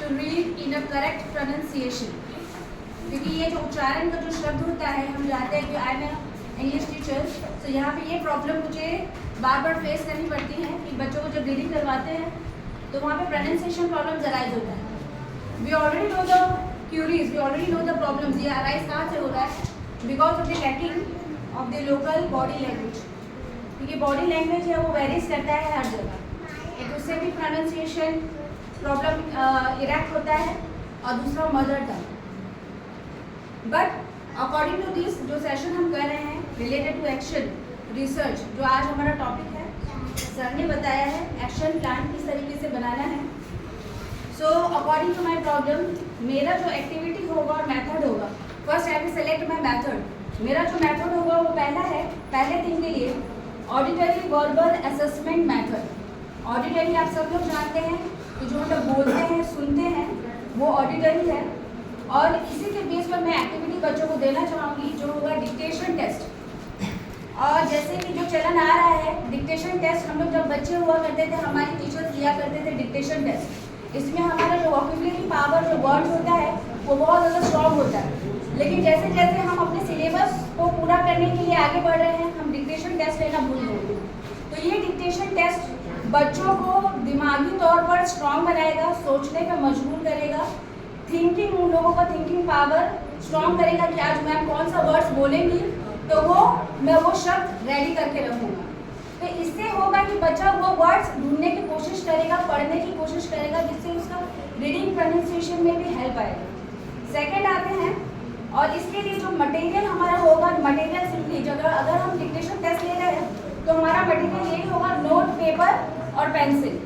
to read in a correct pronunciation. क्योंकि ये जो उच्चारण का जो शब्द होता है, हम जानते हैं कि आई एम इंग्लिश टीचर, तो यहाँ पे ये प्रॉब्लम मुझे बार बार फेस करनी पड़ती है कि बच्चों को जब रीडिंग करवाते हैं तो वहाँ पे प्रोनाउंसिएशन प्रॉब्लम अराइज होता है. We already know the queries, we already know the problems. ये अराइज कहाँ से हो रहा है? Because of the lacking of the local body language. क्योंकि बॉडी लैंग्वेज है वो वेरीज करता है हर जगह. एक उससे भी प्रोनाउंसिएशन प्रॉब्लम इरेक्ट होता है और दूसरा mother tongue. But according to this जो सेशन हम कर रहे हैं रिलेटेड टू एक्शन रिसर्च, जो आज हमारा टॉपिक है, सर ने बताया है एक्शन प्लान किस तरीके से बनाना है. So according to my problem मेरा जो एक्टिविटी होगा और मेथड होगा, first I will select my method. मेरा जो मेथड होगा वो पहला है, पहले दिन के लिए auditory verbal assessment method. Auditory आप सब लोग जानते हैं कि जो हम लोग बोलते हैं सुनते हैं वो ऑडिटरी है. और इसी के बेस पर मैं एक्टिविटी बच्चों को देना चाहूँगी जो होगा डिक्टेशन टेस्ट. और जैसे कि जो चलन आ रहा है डिक्टेशन टेस्ट, हम लोग जब बच्चे हुआ करते थे हमारे टीचर किया करते थे डिक्टेशन टेस्ट. इसमें हमारा जो वोकैबुलरी पावर जो वर्ड होता है वो बहुत ज़्यादा स्ट्रॉन्ग होता है. लेकिन जैसे जैसे हम अपने सिलेबस को पूरा करने के लिए आगे बढ़ रहे हैं हम डिक्टेशन टेस्ट लेना भूल गए. तो ये डिक्टेशन टेस्ट बच्चों को दिमागी तौर पर स्ट्रॉन्ग बनाएगा, सोचने पर मजबूर करेगा, थिंकिंग, उन लोगों का थिंकिंग पावर स्ट्रॉन्ग करेगा कि आज मैम कौन सा वर्ड्स बोलेंगी तो मैं वो शब्द रेडी करके रखूँगा. तो इससे होगा कि बच्चा वो वर्ड्स ढूंढने की कोशिश करेगा, पढ़ने की कोशिश करेगा, जिससे उसका रीडिंग प्रोनाउंसिएशन में भी हेल्प आएगा. सेकेंड आते हैं, और इसके लिए जो मटेरियल हमारा होगा, मटेरियल सिंपली अगर हम डिक्टेशन टेस्ट ले रहे हैं तो हमारा मटेरियल यही होगा, नोट, पेपर और पेंसिल.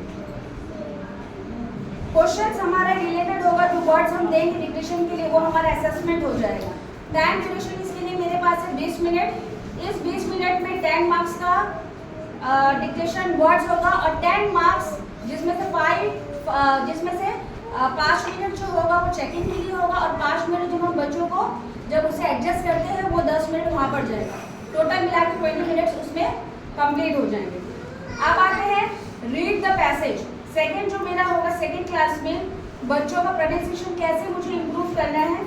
क्वेश्चंस हमारा रिलेटेड होगा, जो वर्ड्स हम देंगे डिक्टेशन के लिए वो हमारा असेसमेंट हो जाएगा. टाइम ड्यूरेशन इसके लिए मेरे पास है 20 मिनट. इस 20 मिनट में 10 मार्क्स का डिक्टेशन वर्ड्स होगा और 10 मार्क्स जिसमें से 5 मिनट जो होगा वो चेकिंग के लिए होगा और 5 मिनट जब हम बच्चों को जब उसे एडजस्ट करते हैं वो 10 मिनट वहाँ पर जाएगा. टोटल मिला के 20 मिनट्स उसमें कंप्लीट हो जाएंगे. अब आते हैं रीड द पैसेज. सेकेंड जो मेरा होगा सेकेंड क्लास में बच्चों का प्रोनाउंसिएशन कैसे मुझे इम्प्रूव करना है,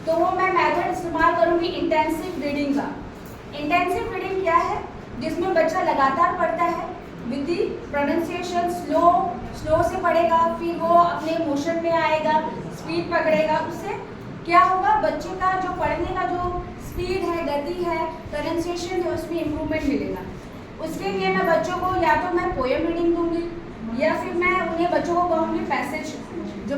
तो वो मैं मेथड इस्तेमाल करूँगी इंटेंसिव रीडिंग का. इंटेंसिव रीडिंग क्या है? जिसमें बच्चा लगातार पढ़ता है विद दी प्रोनाउंसिएशन, स्लो से पढ़ेगा, फिर वो अपने मोशन में आएगा, स्पीड पकड़ेगा. उससे क्या होगा, बच्चे का जो पढ़ने का जो स्पीड है, गति है, प्रोनाउंसिएशन है, उसमें इम्प्रूवमेंट मिलेगा. उसके लिए मैं बच्चों को या तो मैं पोएम रीडिंग दूंगी या फिर मैं उन्हें बच्चों को कहूँगी पैसेज, जो